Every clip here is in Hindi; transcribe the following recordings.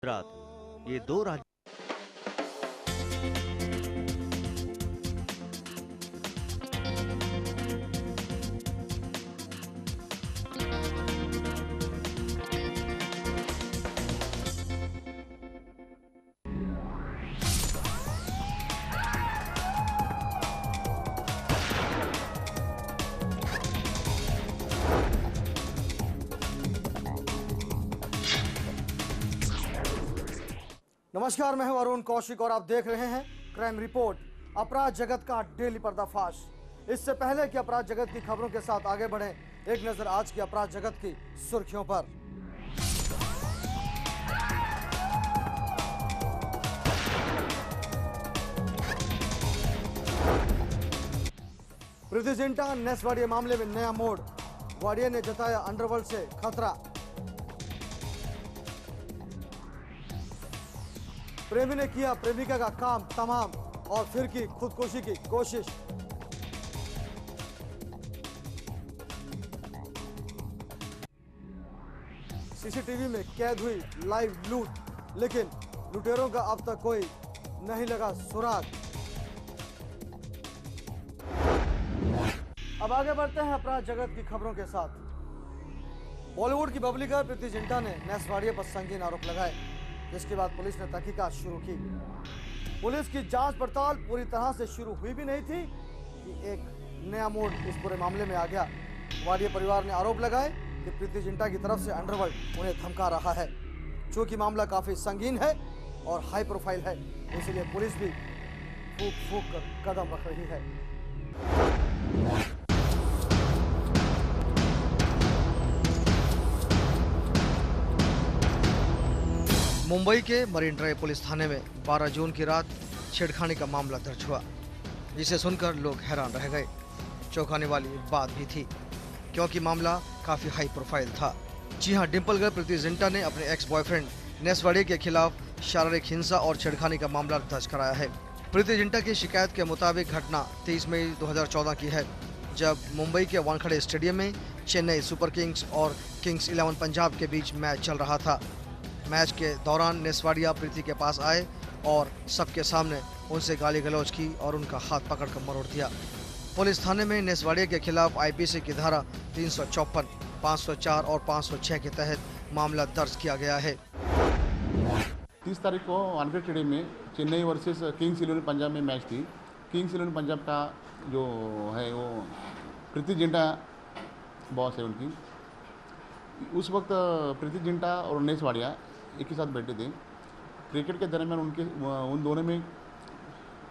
गुजरात ये दो राज्य नमस्कार, मैं हूं अरुण कौशिक और आप देख रहे हैं क्राइम रिपोर्ट। अपराध जगत का डेली पर्दाफाश। इससे पहले कि अपराध जगत की खबरों के साथ आगे बढ़ें, एक नजर आज की अपराध जगत की सुर्खियों पर। प्रीति जिंटा नेसवाड़िया मामले में नया मोड़, वाड़िया ने जताया अंडरवर्ल्ड से खतरा। प्रेमी ने किया प्रेमिका का काम तमाम और फिर की खुदकुशी की कोशिश। सीसीटीवी में कैद हुई लाइव लूट, लेकिन लुटेरों का अब तक कोई नहीं लगा सुराग। अब आगे बढ़ते हैं अपराध जगत की खबरों के साथ। बॉलीवुड की बबली गर्ल प्रीति जिंटा ने नेसवाड़िया पर संगीन आरोप लगाए, जिसके बाद पुलिस ने तहकीकात शुरू की। पुलिस की जांच पड़ताल पूरी तरह से शुरू हुई भी नहीं थी कि एक नया मोड़ इस पूरे मामले में आ गया। वाड़िया परिवार ने आरोप लगाए कि प्रीति जिंटा की तरफ से अंडरवर्ल्ड उन्हें धमका रहा है। चूंकि मामला काफी संगीन है और हाई प्रोफाइल है, इसलिए पुलिस भी फूंक फूंक कर कदम रख रही है। मुंबई के मरीन ड्राइव पुलिस थाने में 12 जून की रात छेड़खानी का मामला दर्ज हुआ, जिसे सुनकर लोग हैरान रह गए। चौंकाने वाली बात भी थी, क्योंकि मामला काफी हाई प्रोफाइल था। जी हां, डिम्पल गर्ल प्रीति जिंटा ने अपने एक्स बॉयफ्रेंड नेसवाड़िया के खिलाफ शारीरिक हिंसा और छेड़खानी का मामला दर्ज कराया है। प्रीति जिंटा की शिकायत के मुताबिक घटना 23 मई 2014 की है, जब मुंबई के वानखेड़े स्टेडियम में चेन्नई सुपर किंग्स और किंग्स 11 पंजाब के बीच मैच चल रहा था। मैच के दौरान नेसवाड़िया प्रीति के पास आए और सबके सामने उनसे गाली गलौज की और उनका हाथ पकड़कर मरोड़ दिया। पुलिस थाने में नेसवाड़िया के खिलाफ आईपीसी की धारा 354, 504 और 506 के तहत मामला दर्ज किया गया है। 30 तारीख को वानखेड़े स्टेडियम में चेन्नई वर्सेस किंग्स 11 पंजाब में मैच थी। किंग्स 11 पंजाब का जो है वो प्रीति जिंटा बॉस है उनकी। उस वक्त प्रीति जिंटा और नेसवाड़िया एक ही साथ बैठे थे। क्रिकेट के दरमियान उन दोनों में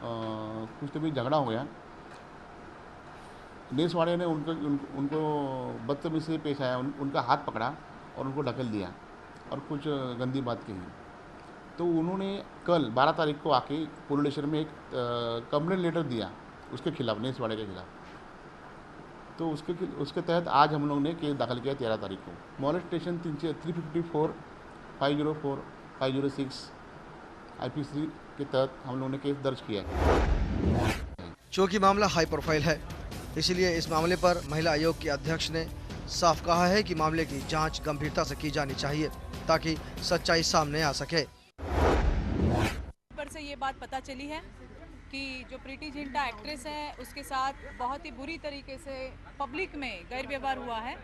कुछ तो भी झगड़ा हो गया। नेसवाड़िया ने उनको बदतमीजी से पेश आया, उनका हाथ पकड़ा और उनको ढकेल दिया और कुछ गंदी बात कही। तो उन्होंने कल 12 तारीख को आके पुलिस स्टेशन में एक कंप्लेंट लेटर दिया उसके खिलाफ, नेसवाड़िया के खिलाफ। तो उसके तहत आज हम लोग ने केस दाखिल किया 13 तारीख को। मॉलेस्टेशन 354, 504, 506 आईपीसी के तहत हम लोगों ने केस दर्ज किया है। चूंकि मामला हाई प्रोफाइल है, इसलिए इस मामले पर महिला आयोग के अध्यक्ष ने साफ कहा है कि मामले की जांच गंभीरता से की जानी चाहिए, ताकि सच्चाई सामने आ सके। पर से ये बात पता चली है कि जो प्रीति जिंटा एक्ट्रेस है, उसके साथ बहुत ही बुरी तरीके से पब्लिक में गैर व्यवहार हुआ है।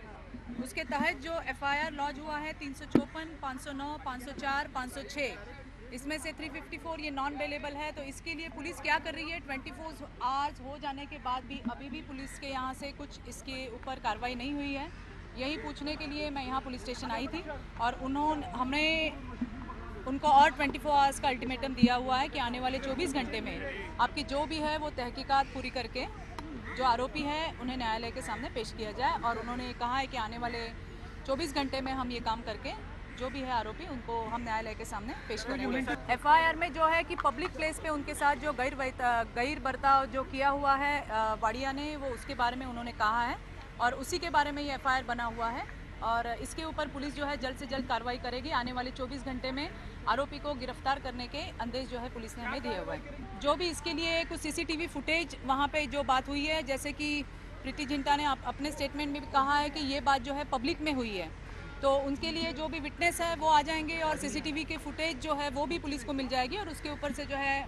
उसके तहत जो एफआईआर लॉन्च हुआ है 354, 509, 504, 506, इसमें से 354 ये नॉन अवेलेबल है। तो इसके लिए पुलिस क्या कर रही है, 24 आवर्स हो जाने के बाद भी अभी भी पुलिस के यहाँ से कुछ इसके ऊपर कार्रवाई नहीं हुई है। यही पूछने के लिए मैं यहाँ पुलिस स्टेशन आई थी और हमने उनको और 24 आवर्स का अल्टीमेटम दिया हुआ है कि आने वाले 24 घंटे में आपकी जो भी है वो तहकीकात पूरी करके जो आरोपी हैं उन्हें न्यायालय के सामने पेश किया जाए। और उन्होंने कहा है कि आने वाले 24 घंटे में हम ये काम करके जो भी है आरोपी उनको हम न्यायालय के सामने पेश करेंगे। एफआईआर में जो है कि पब्लिक प्लेस पे उनके साथ जो गैर बर्ताव जो किया हुआ है वाड़िया ने, वो उसके बारे में उन्होंने कहा है और उसी के बारे में ये एफआईआर बना हुआ है। और इसके ऊपर पुलिस जो है जल्द से जल्द कार्रवाई करेगी। आने वाले 24 घंटे में आरोपी को गिरफ्तार करने के आदेश जो है पुलिस ने हमें दिए हुए हैं। जो भी इसके लिए कुछ सीसीटीवी फुटेज वहाँ पे जो बात हुई है, जैसे कि प्रीति जिंटा ने अपने स्टेटमेंट में भी कहा है कि ये बात जो है पब्लिक में हुई है, तो उनके लिए जो भी विटनेस है वो आ जाएंगे और सीसीटीवी के फुटेज जो है वो भी पुलिस को मिल जाएगी और उसके ऊपर से जो है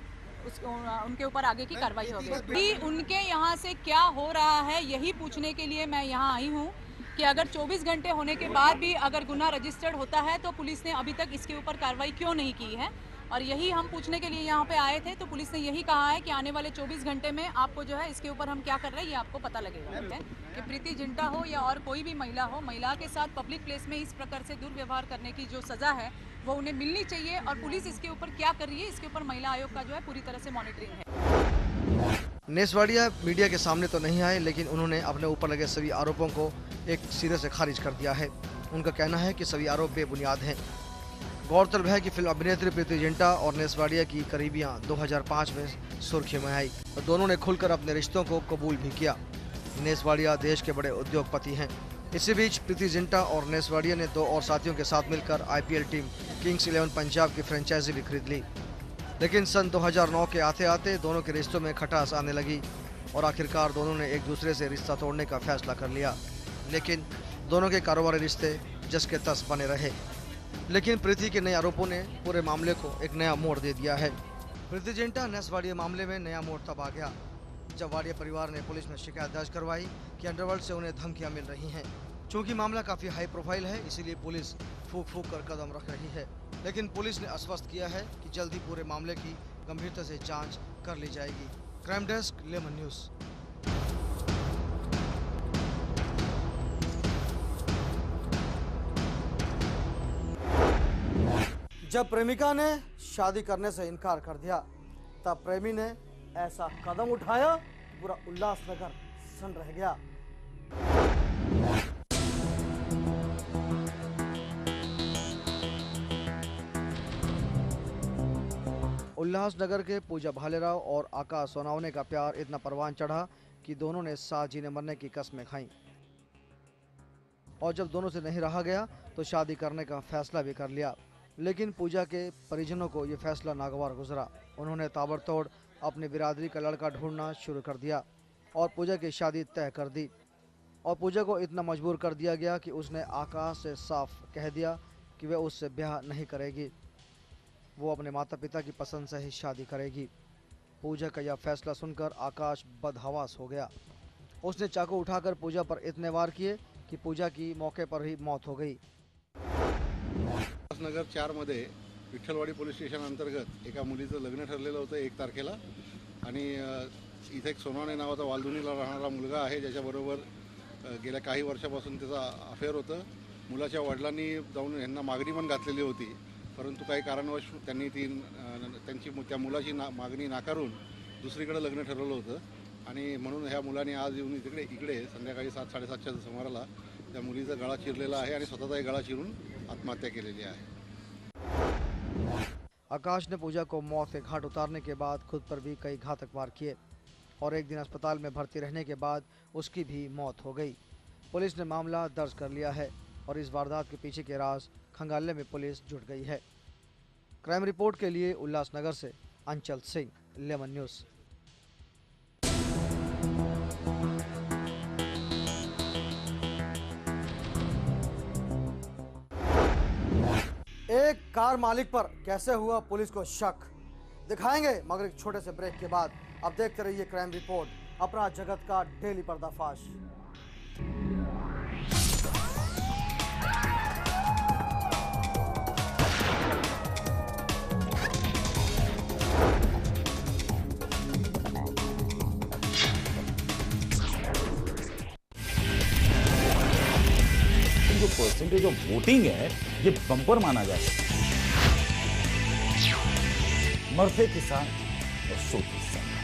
उनके ऊपर आगे की कार्रवाई होगी। कि उनके यहाँ से क्या हो रहा है यही पूछने के लिए मैं यहाँ आई हूँ कि अगर 24 घंटे होने के बाद भी अगर गुनाह रजिस्टर्ड होता है तो पुलिस ने अभी तक इसके ऊपर कार्रवाई क्यों नहीं की है, और यही हम पूछने के लिए यहाँ पे आए थे। तो पुलिस ने यही कहा है कि आने वाले 24 घंटे में आपको जो है इसके ऊपर हम क्या कर रहे हैं ये आपको पता लगेगा। कि प्रीति जिंटा हो या और कोई भी महिला हो, महिला के साथ पब्लिक प्लेस में इस प्रकार से दुर्व्यवहार करने की जो सज़ा है वो उन्हें मिलनी चाहिए और पुलिस इसके ऊपर क्या कर रही है इसके ऊपर महिला आयोग का जो है पूरी तरह से मॉनिटरिंग है। नेसवाड़िया मीडिया के सामने तो नहीं आए, लेकिन उन्होंने अपने ऊपर लगे सभी आरोपों को एक सिरे से खारिज कर दिया है। उनका कहना है कि सभी आरोप बेबुनियाद हैं। गौरतलब है कि फिल्म अभिनेत्री प्रीति जिंटा और नेसवाड़िया की करीबियां 2005 में सुर्खियों में आई और दोनों ने खुलकर अपने रिश्तों को कबूल भी किया। नेसवाड़िया देश के बड़े उद्योगपति हैं। इसी बीच प्रीति जिंटा और नेसवाड़िया ने 2 और साथियों के साथ मिलकर IPL टीम किंग्स 11 पंजाब की फ्रेंचाइजी भी खरीद ली। लेकिन सन 2009 के आते आते दोनों के रिश्तों में खटास आने लगी और आखिरकार दोनों ने एक दूसरे से रिश्ता तोड़ने का फैसला कर लिया। लेकिन दोनों के कारोबारी रिश्ते जस के तस बने रहे। लेकिन प्रीति के नए आरोपों ने पूरे मामले को एक नया मोड़ दे दिया है। प्रीति जिंटा नेसवाड़िया मामले में नया मोड़ तब आ गया जब वाड़िया परिवार ने पुलिस में शिकायत दर्ज करवाई कि अंडरवर्ल्ड से उन्हें धमकियां मिल रही हैं। चूंकि मामला काफी हाई प्रोफाइल है, इसीलिए पुलिस फूंक फूंक कर कदम रख रही है। लेकिन पुलिस ने आश्वस्त किया है कि जल्द ही पूरे मामले की गंभीरता से जांच कर ली जाएगी। Crime desk, lemon news. जब प्रेमिका ने शादी करने से इनकार कर दिया तब प्रेमी ने ऐसा कदम उठाया कि पूरा उल्लासनगर सन्न रह गया। उल्लासनगर के पूजा भालेराव और आकाश सोनावने का प्यार इतना परवान चढ़ा कि दोनों ने साथ जीने मरने की कस्में खाईं। और जब दोनों से नहीं रहा गया तो शादी करने का फैसला भी कर लिया। लेकिन पूजा के परिजनों को ये फैसला नागवार गुजरा। उन्होंने ताबड़तोड़ अपनी बिरादरी का लड़का ढूंढना शुरू कर दिया और पूजा की शादी तय कर दी। और पूजा को इतना मजबूर कर दिया गया कि उसने आकाश से साफ कह दिया कि वह उससे ब्याह नहीं करेगी, वो अपने माता पिता की पसंद से ही शादी करेगी। पूजा का यह फैसला सुनकर आकाश बदहवास हो गया। उसने चाकू उठाकर पूजा पर इतने वार किए कि पूजा की मौके पर ही मौत हो गई। नगर 4 मध्ये विठ्ठलवाडी पोलीस स्टेशन अंतर्गत एका मुलीचं लग्न ठरलेलं होतं 1 तारखेला आणि इथे एक सोनवाने नावाचा वालधुनीला राहणारा मुलगा आहे ज्याच्याबरोबर गेल्या काही वर्षापासून त्याचा अफेअर होतं। मुलाच्या वडिलांनी जाऊन यांना मागणी पण घातलेली होती, परंतु काही कारणवश त्यांनी त्यांची त्या मुलाची मागणी नाकारून दुसरीकडे लग्न ठरवलं होतं आणि म्हणून ह्या मुलाने आज येऊन इकडे संध्याकाळी 7-7:30च्या सुमाराला त्या मुलीचा गळा चिरलेला आहे आणि स्वतःचाही गळा चिरून आत्महत्या केलेली आहे। आकाश ने पूजा को मौत के घाट उतारने के बाद खुद पर भी कई घातक वार किए और एक दिन अस्पताल में भर्ती रहने के बाद उसकी भी मौत हो गई। पुलिस ने मामला दर्ज कर लिया है और इस वारदात के पीछे के राज खंगालने में पुलिस जुट गई है। क्राइम रिपोर्ट के लिए उल्लासनगर से अंचल सिंह, लेमन न्यूज़। एक कार मालिक पर कैसे हुआ पुलिस को शक, दिखाएंगे मगर एक छोटे से ब्रेक के बाद। अब देखते रहिए क्राइम रिपोर्ट, अपराध जगत का डेली पर्दाफाश। जो परसेंटेज ऑफ वोटिंग है ये बम्पर माना जाता है। मरते किसान और सोते सरकार।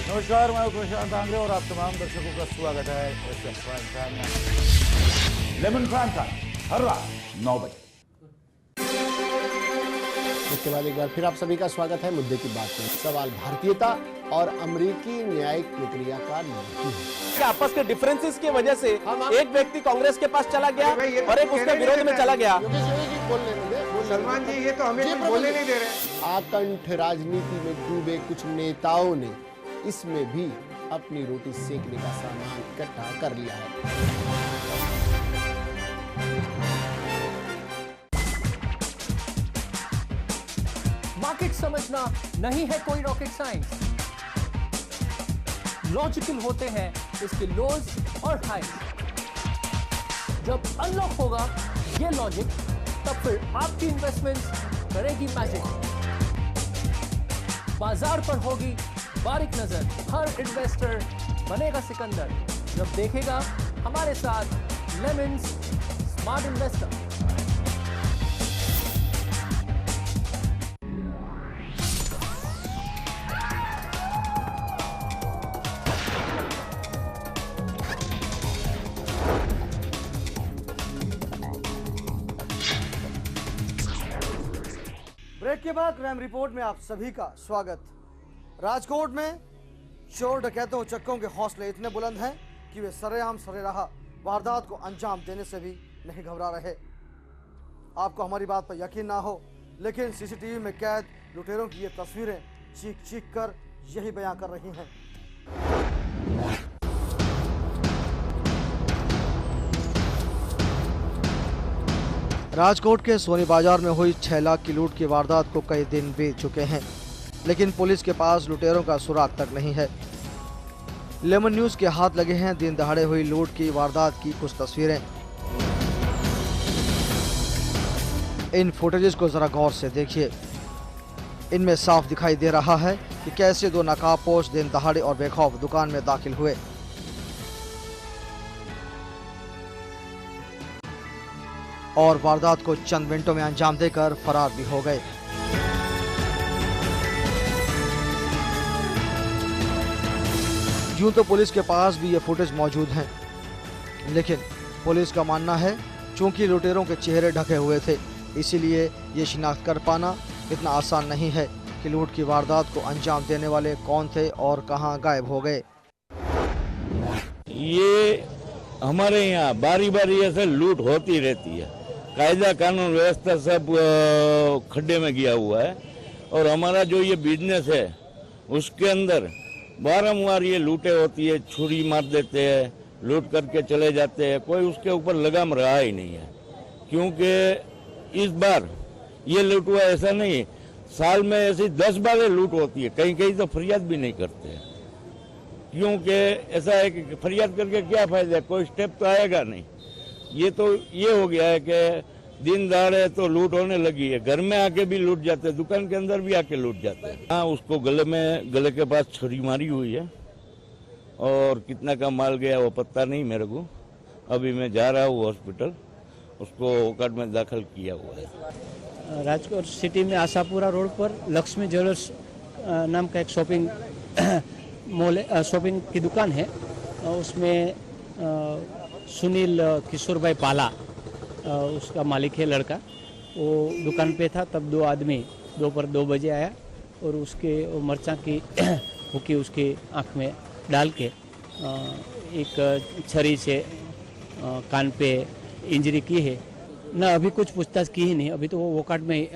नमस्कार, मैं प्रशांत आंग्रे और आप तमाम दर्शकों का स्वागत है SF प्राइम टाइम में। लेमन प्राइम टाइम हर रात 9 बजे। इसके बाद एक बार फिर आप सभी का स्वागत है। मुद्दे की बात में सवाल भारतीयता और अमेरिकी न्यायिक प्रक्रिया का नहीं है। आपस के डिफरेंसेस की वजह से एक व्यक्ति कांग्रेस के पास चला गया और एक उसके विरोध में चला गया। सलमान जी, ये तो हमें बोलने नहीं दे रहे। आकंठ राजनीति में डूबे कुछ नेताओं ने इसमें भी अपनी रोटी सेकने का सामान इकट्ठा कर लिया है। मार्केट समझना नहीं है कोई रॉकेट साइंस। लॉजिकल होते हैं इसके लोज और हाइज। जब अनलॉक होगा ये लॉजिक, तब फिर आपकी इन्वेस्टमेंट्स करेगी मैजिक। बाजार पर होगी बारीक नजर, हर इन्वेस्टर बनेगा सिकंदर जब देखेगा हमारे साथ लेमन्स स्मार्ट इन्वेस्टर। ब्रेक के बाद क्राइम रिपोर्ट में आप सभी का स्वागत। राजकोट में चोर डकैतों चक्कों के हौसले इतने बुलंद हैं कि वे सरेआम सरेराह वारदात को अंजाम देने से भी नहीं घबरा रहे। आपको हमारी बात पर यकीन ना हो, लेकिन सीसीटीवी में कैद लुटेरों की ये तस्वीरें चीख चीख कर यही बयां कर रही हैं। राजकोट के सोनी बाजार में हुई 6 लाख की लूट की वारदात को कई दिन बीत चुके हैं, लेकिन पुलिस के पास लुटेरों का सुराग तक नहीं है। लेमन न्यूज के हाथ लगे हैं दिन दहाड़े हुई लूट की वारदात की कुछ तस्वीरें। इन फुटेजेस को जरा गौर से देखिए। इनमें साफ दिखाई दे रहा है कि कैसे दो नकाबपोश दिन दहाड़े और बेखौफ दुकान में दाखिल हुए। और वारदात को चंद मिनटों में अंजाम देकर फरार भी हो गए। यूं तो पुलिस के पास भी ये फुटेज मौजूद हैं, लेकिन पुलिस का मानना है चूंकि लुटेरों के चेहरे ढके हुए थे, इसीलिए ये शिनाख्त कर पाना इतना आसान नहीं है कि लूट की वारदात को अंजाम देने वाले कौन थे और कहां गायब हो गए। ये हमारे यहाँ बारी बारी ऐसे लूट होती रहती है। कायदा कानून व्यवस्था सब खड्डे में गया हुआ है और हमारा जो ये बिजनेस है उसके अंदर बारंबार ये लूटें होती है। छुरी मार देते हैं, लूट करके चले जाते हैं, कोई उसके ऊपर लगाम रहा ही नहीं है। क्योंकि इस बार ये लूट हुआ ऐसा नहीं, साल में ऐसी 10 बार लूट होती है। कहीं कहीं तो फरियाद भी नहीं करते हैं, क्योंकि ऐसा है कि फरियाद करके क्या फायदा, कोई स्टेप तो आएगा नहीं। ये हो गया है कि दिन दहाड़े तो लूट होने लगी है, घर में आके भी लूट जाते हैं, दुकान के अंदर भी आके लूट जाते हैं। हाँ, उसको गले के पास छुरी मारी हुई है और कितना का माल गया वो पता नहीं मेरे को। अभी मैं जा रहा हूँ हॉस्पिटल, उसको ओकाट में दाखिल किया हुआ है। राजकोट सिटी में आशापुरा रोड पर लक्ष्मी ज्वेलर्स नाम का एक शॉपिंग मॉल, शॉपिंग की दुकान है। उसमें सुनील किशोर भाई पाला उसका मालिक है लड़का, वो दुकान पे था। तब 2 आदमी दोपहर 2 बजे आया और उसके मरचा की हुक्की उसकी आँख में डाल के एक छरी से कान पे इंजरी की है ना। अभी कुछ पूछताछ की ही नहीं, अभी तो वो वोकाट में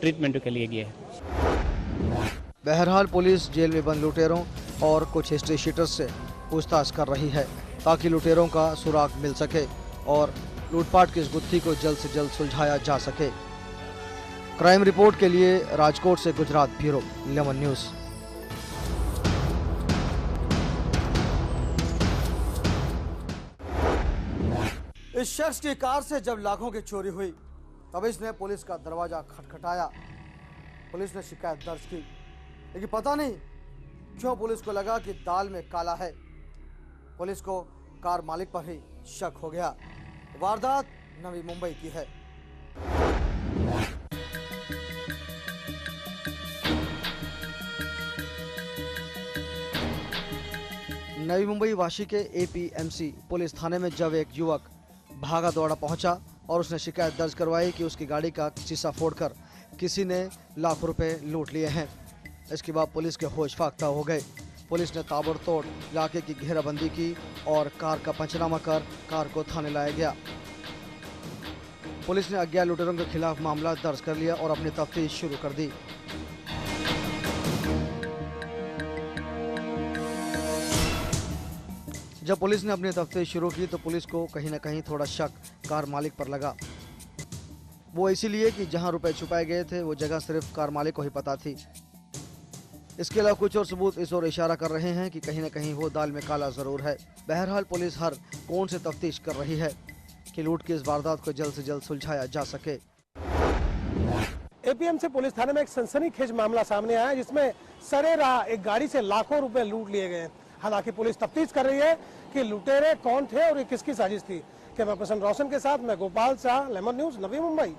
ट्रीटमेंट के लिए गया है। बहरहाल पुलिस जेल में बंद लुटेरों और कुछ हिस्ट्री शीटर्स से पूछताछ कर रही है ताकि लुटेरों का सुराग मिल सके और लूटपाट की इस गुत्थी को जल्द से जल्द सुलझाया जा सके। क्राइम रिपोर्ट के लिए राजकोट से गुजरात ब्यूरो, लेमन न्यूज। इस शख्स की कार से जब लाखों की चोरी हुई तब इसने पुलिस का दरवाजा खटखटाया। पुलिस ने शिकायत दर्ज की, लेकिन पता नहीं क्यों पुलिस को लगा कि दाल में काला है। पुलिस को कार मालिक पर ही शक हो गया। वारदात नवी मुंबई की है। नवी मुंबई वाशी के एपीएमसी पुलिस थाने में जब एक युवक भागा दौड़ा पहुंचा और उसने शिकायत दर्ज करवाई कि उसकी गाड़ी का शीशा फोड़कर किसी ने लाखों रुपए लूट लिए हैं। इसके बाद पुलिस के होश फाख्ता हो गए। पुलिस ने ताबड़तोड़ इलाके की घेराबंदी की और कार का पंचनामा कर कार को थाने लाया गया। पुलिस ने अज्ञात लुटेरों के खिलाफ मामला दर्ज कर लिया और अपनी तफ्तीश शुरू कर दी। जब पुलिस ने अपनी तफ्तीश शुरू की तो पुलिस को कहीं न कहीं थोड़ा शक कार मालिक पर लगा। वो इसीलिए कि जहां रुपए छुपाए गए थे वो जगह सिर्फ कार मालिक को ही पता थी। इसके अलावा कुछ और सबूत इस ओर इशारा कर रहे हैं कि कहीं न कहीं वो दाल में काला जरूर है। बहरहाल पुलिस हर कोण से तफ्तीश कर रही है कि लूट की इस वारदात को जल्द से जल्द सुलझाया जा सके। एपीएमसी पुलिस थाने में एक सनसनीखेज मामला सामने आया है, जिसमें सरेराह एक गाड़ी से लाखों रुपए लूट लिए गए। हालांकि पुलिस तफ्तीश कर रही है कि लुटेरे कौन थे और ये किसकी साजिश थी। कैमरा पर्सन रोशन के साथ मैं गोपाल शाह, लेमन न्यूज, नवी मुंबई।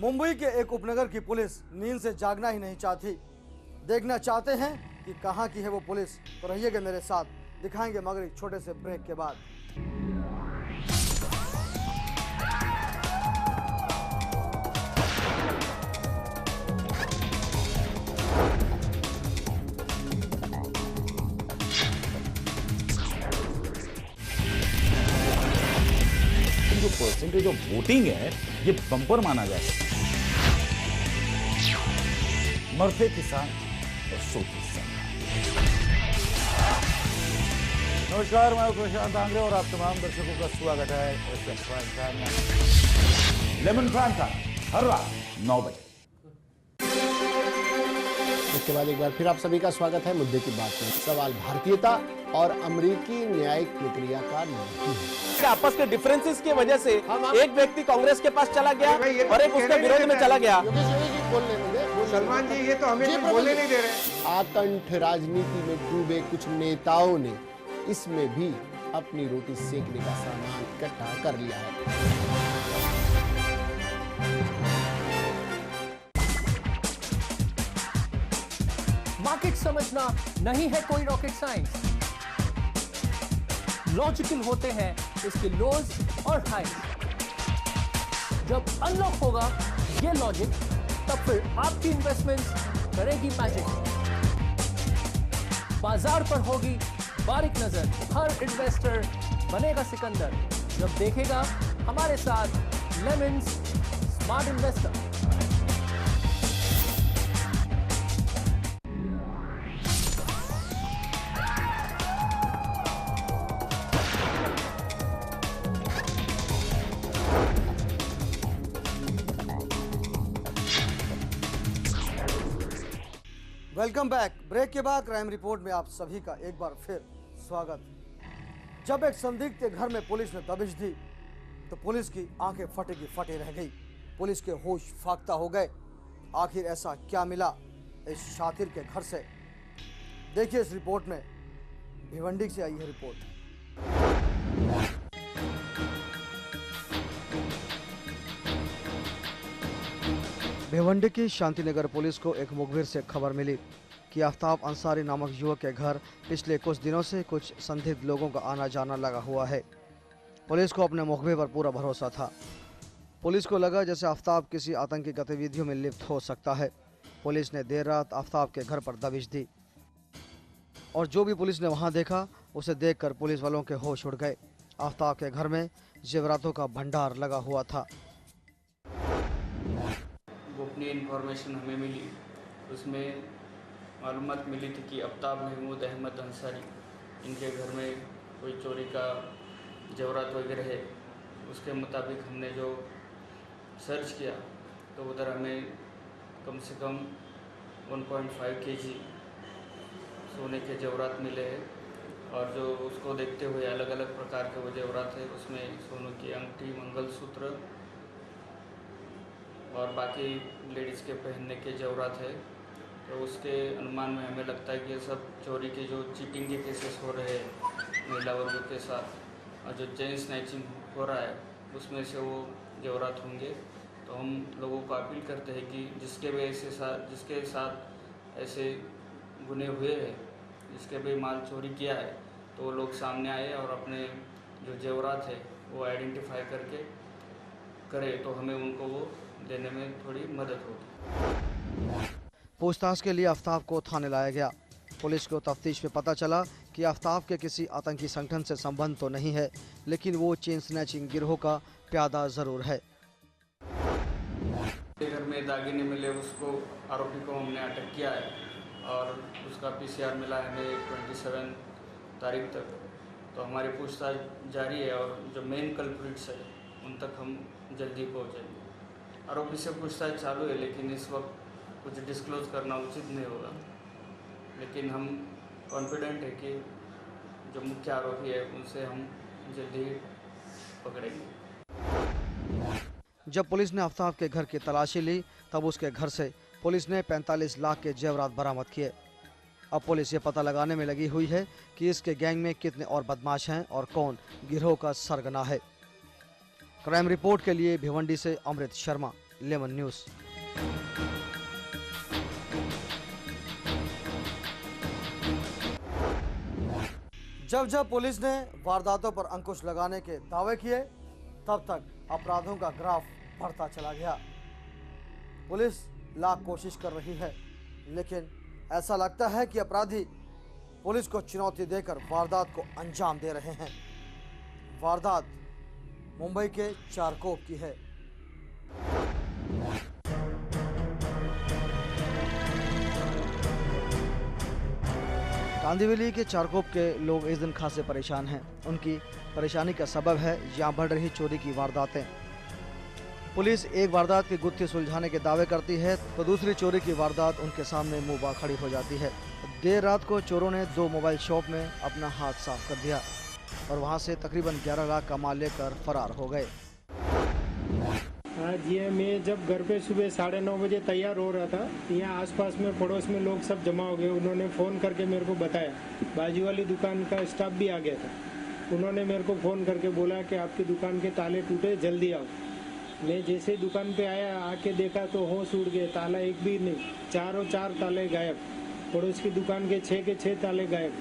मुंबई के एक उपनगर की पुलिस नींद से जागना ही नहीं चाहती। देखना चाहते हैं कि कहां की है वो पुलिस, तो रहिएगा मेरे साथ, दिखाएंगे मगर एक छोटे से ब्रेक के बाद। जो परसेंटेज ऑफ वोटिंग है ये बम्पर माना जाए। मरते किसान और सोते सरकार। नमस्कार, मैं प्रशांत आंग्रे और आप तमाम दर्शकों का स्वागत है SF प्राइम टाइम में। लेमन प्राइम टाइम हर रात 9 बजे। इसके बाद एक बार फिर आप सभी का स्वागत है मुद्दे की बात में। सवाल भारतीयता और अमेरिकी न्यायिक प्रक्रिया का नहीं है। आपस के डिफरेंसेस की वजह से एक व्यक्ति कांग्रेस के पास चला गया और एक उसके विरोध में चला गया। सलमान जी, ये तो हमें बोलने नहीं दे रहे। आतंक राजनीति में डूबे कुछ नेताओं ने इसमें भी अपनी रोटी सेकने का सामान इकट्ठा कर लिया है। मार्केट समझना नहीं है कोई रॉकेट साइंस। लॉजिकल होते हैं इसके लोज और हाइज। जब अनलॉक होगा ये लॉजिक, तब फिर आपकी इन्वेस्टमेंट्स करेगी मैजिक। बाजार पर होगी बारीक नजर, हर इन्वेस्टर बनेगा सिकंदर जब देखेगा हमारे साथ lemons smart investor. Welcome back. Break के बाद क्राइम रिपोर्ट में आप सभी का एक बार फिर स्वागत। जब एक संदिग्ध के घर में पुलिस ने दबिश दी तो पुलिस की आंखें फटे की फटे रह गई। पुलिस के होश फाख्ता हो गए। आखिर ऐसा क्या मिला इस शातिर के घर से, देखिए इस रिपोर्ट में। भिवंडी से आई है रिपोर्ट। भिवंडी की शांतिनगर पुलिस को एक मुखबिर से खबर मिली कि आफ्ताब अंसारी नामक युवक के घर पिछले कुछ दिनों से कुछ संदिग्ध लोगों का आना जाना लगा हुआ है। पुलिस को अपने मुखबिर पर पूरा भरोसा था। पुलिस को लगा जैसे आफ्ताब किसी आतंकी गतिविधियों में लिप्त हो सकता है। पुलिस ने देर रात आफ्ताब के घर पर दबिश दी और जो भी पुलिस ने वहां देखा उसे देखकर पुलिस वालों के होश उड़ गए। आफ्ताब के घर में जेवरातों का भंडार लगा हुआ था। गोपनीय इन्फॉर्मेशन हमें मिली, उसमें मालूमात मिली थी कि आफ्ताब महमूद अहमद अंसारी, इनके घर में कोई चोरी का जेवरात वगैरह है। उसके मुताबिक हमने जो सर्च किया तो उधर हमें कम से कम 1.5 kg सोने के जेवरात मिले हैं और जो उसको देखते हुए अलग अलग प्रकार के वो जेवरात है, उसमें सोने की अंगूठी, मंगलसूत्र और बाकी लेडीज़ के पहनने के जेवरात है। तो उसके अनुमान में हमें लगता है कि ये सब चोरी के जो चीटिंग के केसेस हो रहे हैं महिला वर्गों के साथ और जो चेन स्नैचिंग हो रहा है उसमें से वो जेवरात होंगे। तो हम लोगों को अपील करते हैं कि जिसके साथ ऐसे गुने हुए हैं, जिसके भी माल चोरी किया है, तो वो लोग सामने आए और अपने जो जेवरात है वो आइडेंटिफाई करके करे तो हमें उनको वो देने में थोड़ी मदद होगी। पूछताछ के लिए आफ्ताब को थाने लाया गया। पुलिस को तफ्तीश में पता चला कि आफ्ताब के किसी आतंकी संगठन से संबंध तो नहीं है, लेकिन वो चेन स्नैचिंग गिरोह का प्यादा जरूर है। घर में दागिने मिले, उसको आरोपी को हमने अटक किया है और उसका PCR मिला है हमें 27 तारीख तक। तो हमारी पूछताछ जारी है और जो मेन कल्प्रिट्स है उन तक हम जल्दी पहुँचेंगे। आरोपी से पूछताछ चालू है, लेकिन इस वक्त कुछ डिस्क्लोज करना उचित नहीं होगा। लेकिन हम कॉन्फिडेंट है कि जो मुख्य आरोपी है उनसे हम जल्दी पकड़ेंगे। जब पुलिस ने आफ्ताब के घर की तलाशी ली तब उसके घर से पुलिस ने 45 लाख के जेवरात बरामद किए। अब पुलिस ये पता लगाने में लगी हुई है कि इसके गैंग में कितने और बदमाश हैं और कौन गिरोह का सरगना है। क्राइम रिपोर्ट के लिए भिवंडी से अमृत शर्मा, लेमन न्यूज़। जब जब पुलिस ने वारदातों पर अंकुश लगाने के दावे किए तब तक अपराधों का ग्राफ बढ़ता चला गया। पुलिस लाख कोशिश कर रही है, लेकिन ऐसा लगता है कि अपराधी पुलिस को चुनौती देकर वारदात को अंजाम दे रहे हैं। वारदात मुंबई के चारकोप की है। कांदिवली के चारकोप के लोग इस दिन खासे परेशान हैं। उनकी परेशानी का सबब है यहाँ बढ़ रही चोरी की वारदातें। पुलिस एक वारदात की गुत्थी सुलझाने के दावे करती है तो दूसरी चोरी की वारदात उनके सामने मुंह खड़ी हो जाती है। देर रात को चोरों ने 2 मोबाइल शॉप में अपना हाथ साफ कर दिया और वहां से तकरीबन 11 लाख का माल लेकर फरार हो गए। आज ये मैं जब घर पे सुबह 9:30 बजे तैयार हो रहा था, यहाँ आसपास में पड़ोस में लोग सब जमा हो गए। उन्होंने फ़ोन करके मेरे को बताया, बाजू वाली दुकान का स्टाफ भी आ गया था। उन्होंने मेरे को फ़ोन करके बोला कि आपकी दुकान के ताले टूटे, जल्दी आओ। मैं जैसे ही दुकान पे आया, आके देखा तो होश उड़ गए, ताला एक भी नहीं, 4 ताले गायब। पड़ोस की दुकान के 6 के 6 ताले गायब।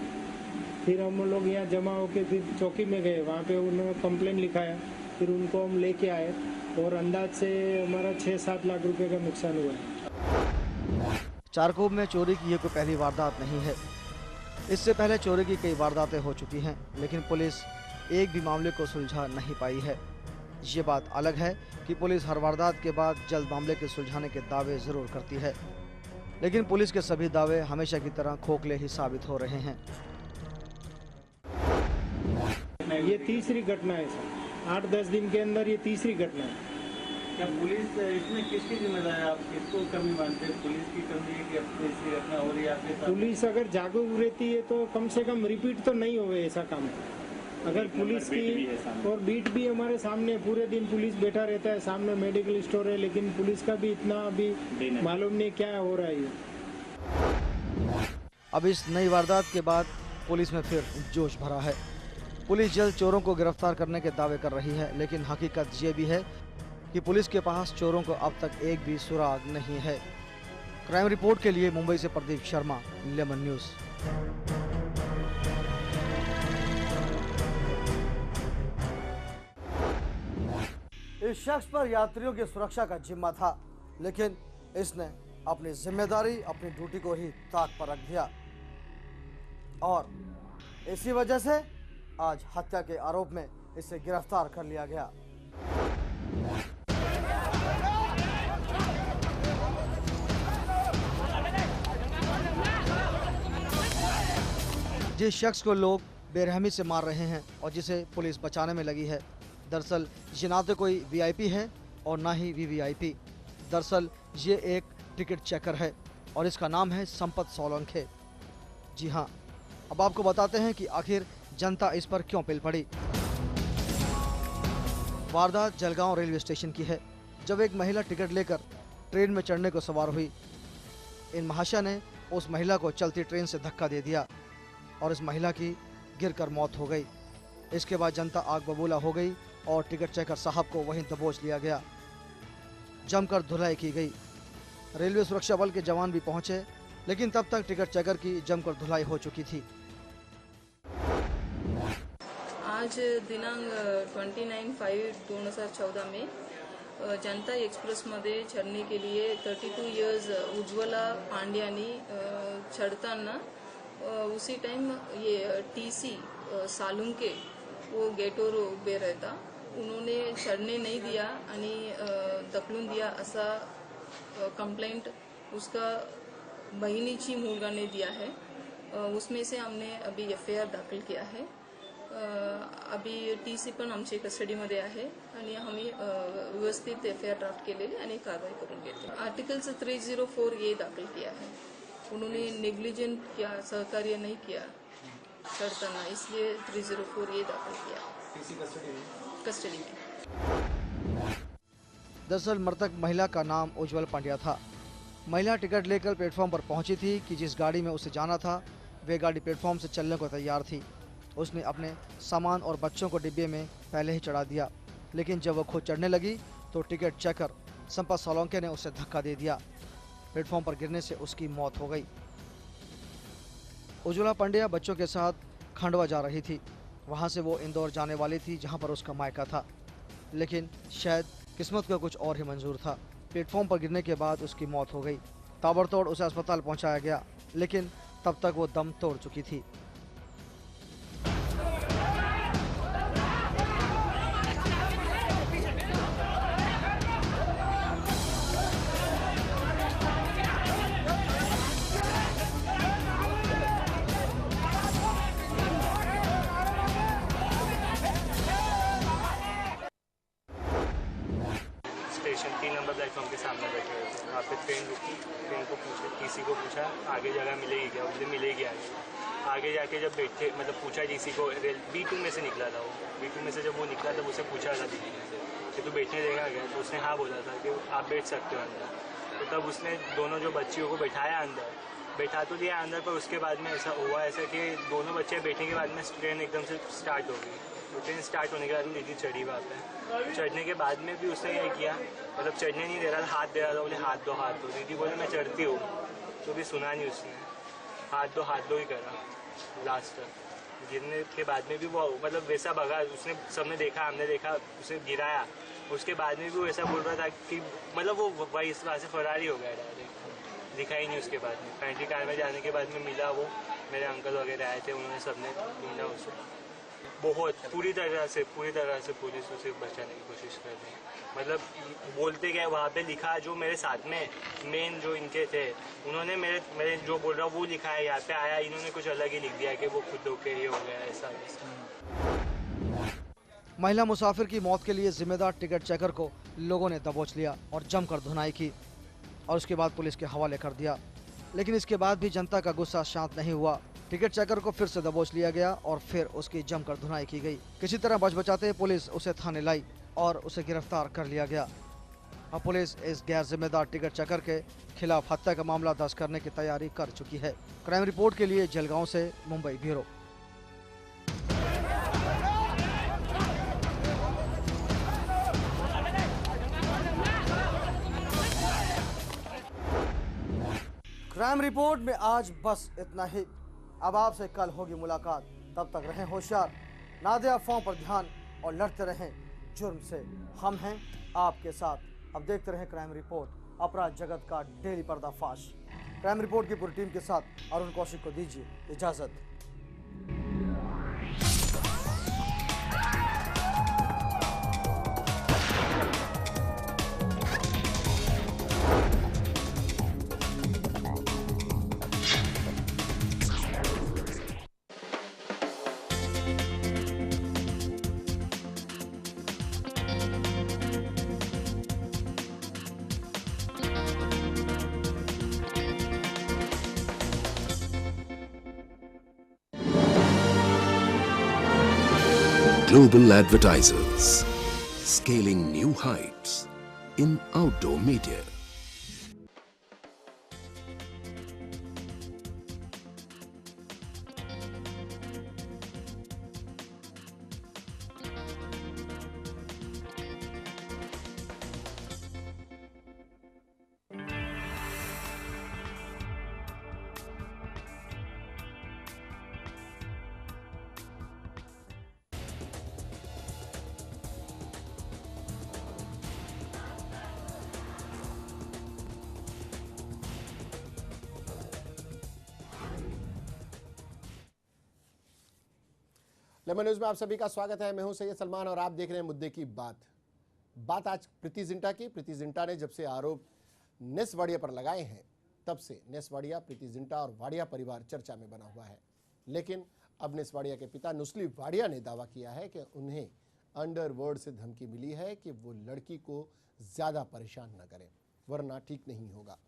फिर हम लोग यहाँ जमा होके फिर चौकी में गए, वहाँ पे उन्होंने कंप्लेंट लिखाया। फिर उनको हम लेके आए और अंदाज से हमारा 6-7 लाख रुपए का नुकसान हुआ है। चारकोप में चोरी की ये कोई पहली वारदात नहीं है। इससे पहले चोरी की कई वारदातें हो चुकी हैं, लेकिन पुलिस एक भी मामले को सुलझा नहीं पाई है। ये बात अलग है कि पुलिस हर वारदात के बाद जल्द मामले के सुलझाने के दावे जरूर करती है, लेकिन पुलिस के सभी दावे हमेशा की तरह खोखले ही साबित हो रहे हैं। ये तीसरी घटना है सर, 8-10 दिन के अंदर ये तीसरी घटना है। क्या पुलिस इसमें किसकी जिम्मेदारी है? आप किसको कमी मानते हैं? पुलिस की कमी है कि अब ऐसी घटना हो रही है? पुलिस अगर जागरूक रहती है तो कम से कम रिपीट तो नहीं होवे ऐसा काम। अगर पुलिस की और बीट भी हमारे सामने, पूरे दिन पुलिस बैठा रहता है, सामने मेडिकल स्टोर है, लेकिन पुलिस का भी इतना अभी मालूम नहीं क्या हो रहा है। अब इस नई वारदात के बाद पुलिस में फिर जोश भरा है। पुलिस जल्द चोरों को गिरफ्तार करने के दावे कर रही है, लेकिन हकीकत ये भी है कि पुलिस के पास चोरों को अब तक एक भी सुराग नहीं है। क्राइम रिपोर्ट के लिए मुंबई से प्रदीप शर्मा, लेमन न्यूज़। इस शख्स पर यात्रियों की सुरक्षा का जिम्मा था, लेकिन इसने अपनी जिम्मेदारी, अपनी ड्यूटी को ही ताक पर रख दिया और इसी वजह से आज हत्या के आरोप में इसे गिरफ्तार कर लिया गया। जिस शख्स को लोग बेरहमी से मार रहे हैं और जिसे पुलिस बचाने में लगी है, दरअसल ये ना तो कोई वीआईपी है और ना ही वीवीआईपी। दरअसल ये एक टिकट चेकर है और इसका नाम है संपत सोलंखे। जी हाँ, अब आपको बताते हैं कि आखिर जनता इस पर क्यों पिल पड़ी। वारदात जलगांव रेलवे स्टेशन की है, जब एक महिला टिकट लेकर ट्रेन में चढ़ने को सवार हुई। इन महाशय ने उस महिला को चलती ट्रेन से धक्का दे दिया और इस महिला की गिरकर मौत हो गई। इसके बाद जनता आग बबूला हो गई और टिकट चेकर साहब को वहीं दबोच लिया गया। जमकर धुलाई की गई। रेलवे सुरक्षा बल के जवान भी पहुंचे, लेकिन तब तक टिकट चेकर की जमकर धुलाई हो चुकी थी। आज दिनांक 29/5/2014 में जनता एक्सप्रेसमध्ये चढने के लिए 32 इयर्स उज्ज्वला पांड्यानी चढ़ताना उसी टाइम ये टीसी सालुंके वो गेटवर उभे रहता, उन्होंने चढ़ने नहीं दिया आणि ढकलून दिया असा कंप्लेंट उसका बहिनीची मुलगाने दिया है, उसमें से हमने अभी एफआयआर दाखल किया है. अभी टीसी पण आमच्या कस्टडीमध्ये आहे आणि आम्ही व्यवस्थित एफआयआर ड्राफ्ट केलेली आणि कारवाई करून घेतो. आर्टिकलचं 304A दाखल किया है. उन्होंने नेग्लिजेंट किया, सहकार्य नहीं किया करताना, इसलिए 304A दाखल किया. टीसी कस्टडी में. दरअसल मृतक महिला का नाम उज्ज्वल पांड्या था. महिला टिकट लेकर प्लेटफॉर्म पर पहुंची थी कि जिस गाड़ी में उसे जाना था वे गाड़ी प्लेटफॉर्म से चलने को तैयार थी. उसने अपने सामान और बच्चों को डिब्बे में पहले ही चढ़ा दिया, लेकिन जब वो खुद चढ़ने लगी तो टिकट चेकर संपत सोलंके ने उसे धक्का दे दिया. प्लेटफॉर्म पर गिरने से उसकी मौत हो गई. उज्ज्वला पांड्या बच्चों के साथ खंडवा जा रही थी. वहां से वो इंदौर जाने वाली थी जहां पर उसका मायका था, लेकिन शायद किस्मत का कुछ और ही मंजूर था. प्लेटफॉर्म पर गिरने के बाद उसकी मौत हो गई. ताबड़तोड़ उसे अस्पताल पहुंचाया गया, लेकिन तब तक वो दम तोड़ चुकी थी. स्टेशन 3 नंबर प्लेटफॉर्म के सामने बैठे हुए थे. वहाँ पे ट्रेन रुकी, ट्रेन को पूछा, टीसी को पूछा आगे जगह मिलेगी क्या, मुझे मिलेगी आगे जाके जब बैठे मतलब पूछा टीसी को, B2 में से निकला था वो. B2 में से जब वो निकला तब उसे पूछा था दीदी से कि तू बैठने देगा क्या, तो उसने हाँ बोला था कि आप बैठ सकते हो अंदर. तो तब उसने दोनों जो बच्चियों को बैठाया अंदर, बैठा तो दिया अंदर, पर उसके बाद में ऐसा हुआ कि दोनों बच्चे बैठने के बाद में ट्रेन एकदम से स्टार्ट हो गई. तो ट्रेन स्टार्ट होने के बाद में दीदी चढ़ी वहाँ पे. चढ़ने के बाद में भी उसने यही किया, मतलब चढ़ने नहीं दे रहा था, हाथ दे रहा था, बोले हाथ दो. दीदी बोले मैं चढ़ती हूँ, तो भी सुना नहीं उसने. हाथ दो ही करा लास्ट तक. गिरने के बाद में भी वो मतलब वैसा भगा, उसने सबने देखा, हमने देखा, उसे गिराया. उसके बाद में भी वो ऐसा बोल रहा था कि मतलब वो वहाँ से फरार ही हो गया डायरेक्ट, दिखा ही नहीं. उसके बाद में पैंट्री कार में जाने के बाद में मिला वो, मेरे अंकल वगैरह आए थे, उन्होंने सबने ढूंढा उसे. बहुत पूरी तरह से पुलिस उसे बचाने की कोशिश कर रही है. मतलब बोलते गए वहाँ पे लिखा, जो मेरे साथ में मेन जो इनके थे उन्होंने मेरे जो बोल रहा हूँ वो लिखा है. यहाँ पे आया इन्होंने कुछ अलग ही लिख दिया कि वो खुद होके ये हो गया ऐसा. महिला मुसाफिर की मौत के लिए जिम्मेदार टिकट चेकर को लोगों ने दबोच लिया और जमकर धुनाई की और उसके बाद पुलिस के हवाले कर दिया. लेकिन इसके बाद भी जनता का गुस्सा शांत नहीं हुआ. टिकट चेकर को फिर से दबोच लिया गया और फिर उसकी जमकर धुनाई की गई. किसी तरह बचाते पुलिस उसे थाने लाई और उसे गिरफ्तार कर लिया गया. अब पुलिस इस गैर जिम्मेदार टिकट चेकर के खिलाफ हत्या का मामला दर्ज करने की तैयारी कर चुकी है. क्राइम रिपोर्ट के लिए जलगांव से मुंबई ब्यूरो. क्राइम रिपोर्ट में आज बस इतना ही. अब आपसे कल होगी मुलाकात. तब तक रहें होशियार, ना दें अफवाहों पर ध्यान और लड़ते रहें जुर्म से. हम हैं आपके साथ. अब देखते रहें क्राइम रिपोर्ट, अपराध जगत का डेली पर्दाफाश. क्राइम रिपोर्ट की पूरी टीम के साथ अरुण कौशिक को दीजिए इजाजत. Global advertisers, scaling new heights in outdoor media. Lemon news में आप सभी का स्वागत है. मैं हूं सैयद सलमान और आप देख रहे हैं मुद्दे की बात आज प्रीति जिंटा की. प्रीति जिंटा ने जब से आरोप नेस वाडिया पर लगाए हैं तब से नेस वाडिया, प्रीति जिंटा और वाडिया परिवार चर्चा में बना हुआ है। लेकिन अब नेस वाडिया के पिता नुस्ली वाडिया ने दावा किया है कि उन्हें अंडरवर्ल्ड से धमकी मिली है कि वो लड़की को ज़्यादा परेशान न करें वरना ठीक नहीं होगा।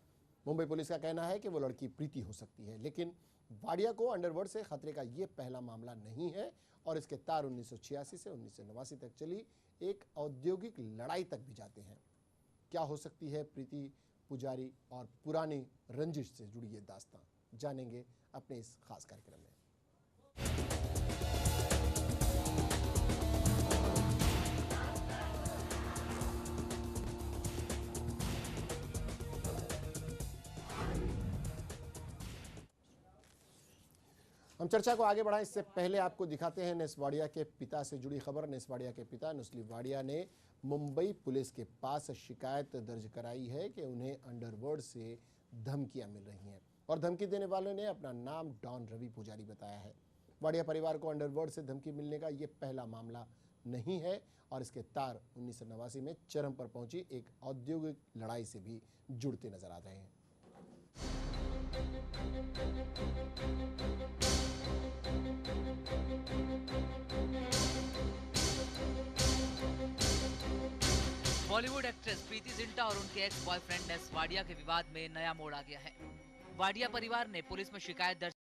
मुंबई पुलिस का कहना है कि वो लड़की प्रीति हो सकती है, लेकिन वाडिया को अंडरवर्ल्ड से खतरे का ये पहला मामला नहीं है और इसके तार 1986 से 1989 तक चली एक औद्योगिक लड़ाई तक भी जाते हैं। क्या हो सकती है प्रीति पुजारी और पुरानी रंजिश से जुड़ी ये दास्तां, जानेंगे अपने इस खास कार्यक्रम में। हम चर्चा को आगे बढ़ाएं इससे पहले आपको दिखाते हैं नेस वाडिया के पिता से जुड़ी खबर। नेस वाडिया के पिता नुस्ली वाडिया ने मुंबई पुलिस के पास शिकायत दर्ज कराई है कि उन्हें अंडरवर्ल्ड से धमकियां मिल रही हैं और धमकी देने वालों ने अपना नाम डॉन रवि पुजारी बताया है। वाडिया परिवार को अंडरवर्ल्ड से धमकी मिलने का ये पहला मामला नहीं है और इसके तार 1989 में चरम पर पहुंची एक औद्योगिक लड़ाई से भी जुड़ते नजर आ रहे हैं। बॉलीवुड एक्ट्रेस प्रीति जिंटा और उनके एक्स बॉयफ्रेंड नेस वाडिया के विवाद में नया मोड़ आ गया है। वाडिया परिवार ने पुलिस में शिकायत दर्ज